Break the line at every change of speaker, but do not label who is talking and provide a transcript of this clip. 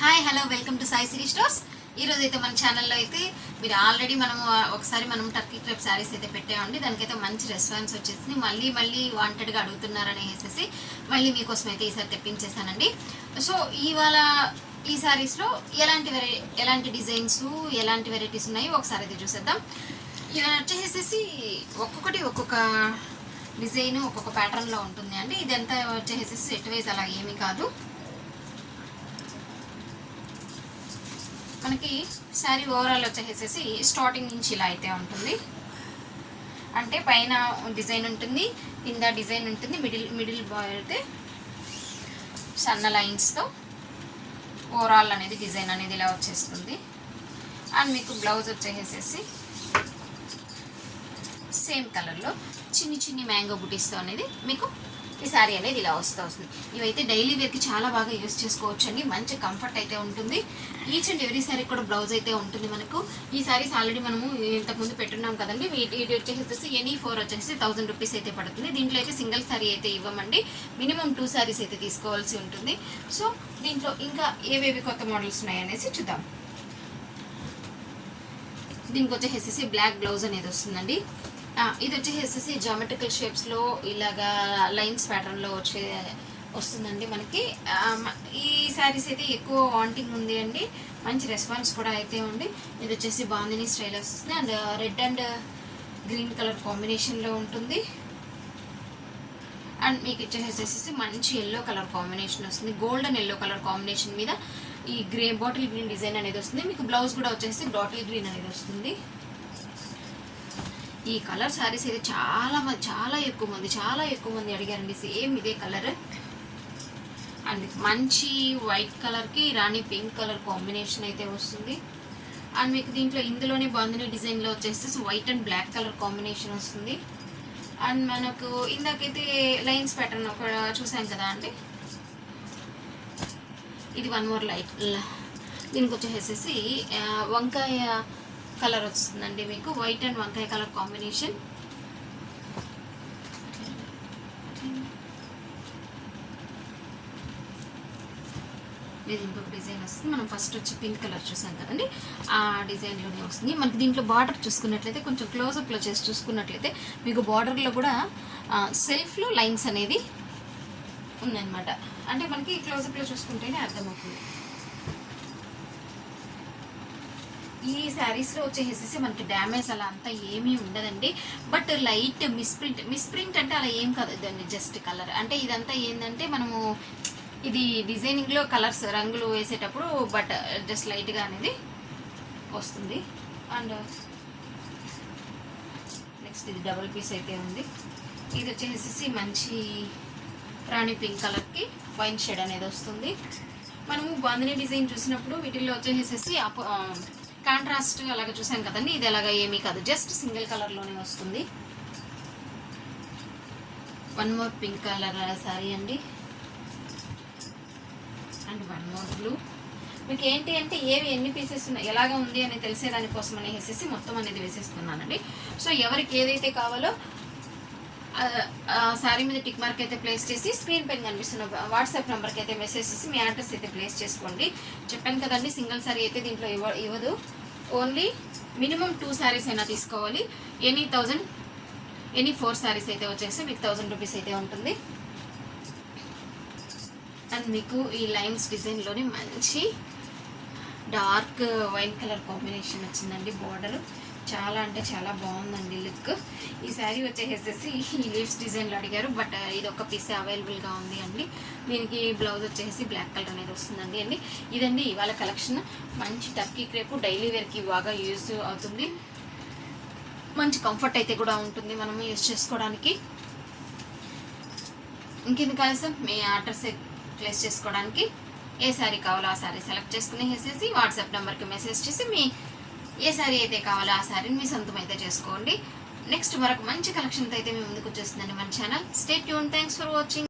Hi hello welcome to Sai Siri stores. ఈరోజు అయితే మన ఛానల్లో అయితే మీరు ఆల్రెడీ ఒకసారి టర్కీ క్రేప్ శారీస్ అయితే పెట్టామండి. దానికైతే మంచి రెస్పాన్స్ వచ్చేసింది. మళ్ళీ వాంటెడ్గా అడుగుతున్నారనేసి మళ్ళీ మీకోసం అయితే ఈసారి తెప్పించేసానండి. సో ఇవాళ ఈ శారీస్లో ఎలాంటి డిజైన్స్ ఎలాంటి వెరైటీస్ ఉన్నాయో ఒకసారి అయితే చూసేద్దాం. ఇలా వచ్చేసేసి ఒక్కొక్క డిజైన్ ఒక్కొక్క ప్యాటర్న్లో ఉంటుంది అండి. ఇదంతా వచ్చేసేసి సెట్ వైజ్ అలా ఏమీ కాదు. మనకి శారీ ఓవరాల్ వచ్చేసేసి స్టార్టింగ్ నుంచి ఇలా అయితే ఉంటుంది. అంటే పైన డిజైన్ ఉంటుంది, కింద డిజైన్ ఉంటుంది, మిడిల్ అయితే సన్న లైన్స్తో ఓవరాల్ అనేది డిజైన్ అనేది ఇలా వచ్చేస్తుంది. అండ్ మీకు బ్లౌజ్ వచ్చేసేసి సేమ్ కలర్లో చిన్ని మ్యాంగో బుటీస్తో అనేది మీకు ఈ శారీ అనేది ఇలా వస్తుంది. ఇవైతే డైలీ వేర్కి చాలా బాగా యూస్ చేసుకోవచ్చు అండి. మంచి కంఫర్ట్ అయితే ఉంటుంది. ఈచ్ అండ్ ఎవ్రీ శారీ కూడా బ్లౌజ్ అయితే ఉంటుంది మనకు. ఈ శారీస్ ఆల్రెడీ మనము ఇంతకుముందు పెట్టున్నాం కదండి. వీటి వచ్చేసి ఎనీ 4 వచ్చేసి 1000 రూపీస్ అయితే పడుతుంది. దీంట్లో అయితే సింగిల్ శారీ అయితే ఇవ్వమండి, మినిమం 2 శారీస్ అయితే తీసుకోవాల్సి ఉంటుంది. సో దీంట్లో ఇంకా ఏవేవి కొత్త మోడల్స్ ఉన్నాయనేసి చూద్దాం. దీనికి వచ్చేసేసి బ్లాక్ బ్లౌజ్ అనేది వస్తుందండి. ఇది వచ్చేసేసి జామెట్రికల్ షేప్స్లో ఇలాగా లైన్స్ ప్యాటర్న్లో వస్తుందండి మనకి. ఈ శారీస్ అయితే ఎక్కువ వాంటింగ్ ఉంది అండి. మంచి రెస్పాన్స్ కూడా అయితే ఉంది. ఇది వచ్చేసి బాందిని స్టైల్ వస్తుంది. And red and green colour కాంబినేషన్లో ఉంటుంది. అండ్ మీకు వచ్చేసేసి మంచి ఎల్లో కలర్ కాంబినేషన్ వస్తుంది. గోల్డెన్ ఎల్లో కలర్ కాంబినేషన్ మీద ఈ బాటిల్ గ్రీన్ డిజైన్ అనేది వస్తుంది. మీకు బ్లౌజ్ కూడా వచ్చేసి బాటిల్ గ్రీన్ అనేది వస్తుంది. ఈ కలర్ శారీస్ అయితే చాలా ఎక్కువ మంది అడిగారండి. సేమ్ ఇదే కలర్. అండ్ మంచి వైట్ కలర్కి రాణి పింక్ కలర్ కాంబినేషన్ అయితే వస్తుంది. అండ్ మీకు దీంట్లో ఇందులోనే బాందిని డిజైన్లో వచ్చేసి white and black colour combination వస్తుంది. అండ్ మనకు ఇందాకైతే లైన్స్ ప్యాటర్న్ ఒక చూసాం కదా అండి. ఇది వన్ మోర్ లైట్. దీనికి వచ్చేసేసి వంకాయ కలర్ వస్తుందండి. మీకు వైట్ అండ్ వంకాయ కలర్ కాంబినేషన్. ఇది ఇంకొక డిజైన్ వస్తుంది. మనం ఫస్ట్ వచ్చి పింక్ కలర్ చూసాం కదండి, ఆ డిజైన్లోనే వస్తుంది. మనకి దీంట్లో బార్డర్ చూసుకున్నట్లయితే కొంచెం క్లోజప్లో చేసి చూసుకున్నట్లయితే మీకు బార్డర్లో కూడా సెల్ఫ్లో లైన్స్ అనేది ఉందన్నమాట. అంటే మనకి క్లోజప్లో చూసుకుంటేనే అర్థమవుతుంది. ఈ శారీస్లో వచ్చేసేసి మనకి డ్యామేజ్ అలా అంతా ఏమీ ఉండదండి. బట్ లైట్ మిస్ప్రింట్ అంటే అలా ఏం కాదు. దాన్ని జస్ట్ కలర్ అంటే ఇదంతా ఏంటంటే మనము ఇది డిజైనింగ్లో కలర్స్ రంగులు వేసేటప్పుడు బట్ జస్ట్ లైట్గా అనేది వస్తుంది. అండ్ నెక్స్ట్ ఇది డబుల్ పీస్ అయితే ఉంది. ఇది వచ్చేసేసి మంచి రాణి పింక్ కలర్కి వైన్ షేడ్ అనేది వస్తుంది. మనము బాందిని డిజైన్ చూసినప్పుడు వీటిల్లో వచ్చేసేసి కాంట్రాస్ట్ అలాగ చూసాం కదండి. ఇది అలాగా ఏమీ కాదు, జస్ట్ సింగిల్ కలర్లోనే వస్తుంది. One more pink colour sari అండి. And one more blue. మీకు ఏంటి అంటే ఎన్ని పీసెస్ ఉన్నాయి ఎలాగ ఉంది అని తెలిసేదానికోసం అనేసి మొత్తం అనేది వేసేస్తున్నానండి. సో ఎవరికి ఏదైతే కావాలో శారీ మీద టిక్ మార్క్ అయితే ప్లేస్ చేసి స్క్రీన్ పైన కనిపిస్తున్న వాట్సాప్ నెంబర్కి అయితే మెసేజ్ చేసి మీ అడ్రస్ అయితే ప్లేస్ చేసుకోండి. చెప్పాను కదండి, సింగిల్ శారీ అయితే దీంట్లో ఇవ్వదు. ఓన్లీ మినిమం 2 శారీస్ అయినా తీసుకోవాలి. ఎనీ 4 శారీస్ అయితే వచ్చేసి మీకు 1000 రూపీస్ అయితే ఉంటుంది. అండ్ మీకు ఈ లైన్స్ డిజైన్లోనే మంచి డార్క్ వైన్ కలర్ కాంబినేషన్ వచ్చిందండి. బార్డర్ చాలా అంటే చాలా బాగుందండి లుక్. ఈ శారీ వచ్చేసేసి ఈ లీవ్స్ డిజైన్లో అడిగారు, బట్ ఇది ఒక పీస్ అవైలబుల్గా ఉంది అండి. దీనికి బ్లౌజ్ వచ్చేసి బ్లాక్ కలర్ అనేది వస్తుందండి. ఇదండి ఇవాళ కలెక్షన్. మంచి టర్కీ క్రేప్ డైలీ వేర్కి బాగా యూజ్ అవుతుంది. మంచి కంఫర్ట్ అయితే కూడా ఉంటుంది మనము యూజ్ చేసుకోవడానికి. ఇంకెందుకు ఆలస్యం, మీ అడ్రస్ ప్లేస్ చేసుకోవడానికి ఏ శారీ కావాలో ఆ శారీ సెలెక్ట్ చేసుకునేసేసి వాట్సాప్ నెంబర్కి మెసేజ్ చేసి మీ ఏ శారీ అయితే కావాలో ఆ శారీని మీ సొంతం అయితే చేసుకోండి. నెక్స్ట్ మరొక మంచి కలెక్షన్తో అయితే మీ ముందుకు వచ్చేస్తుందండి మన channel. Stay tune. Thanks for watching.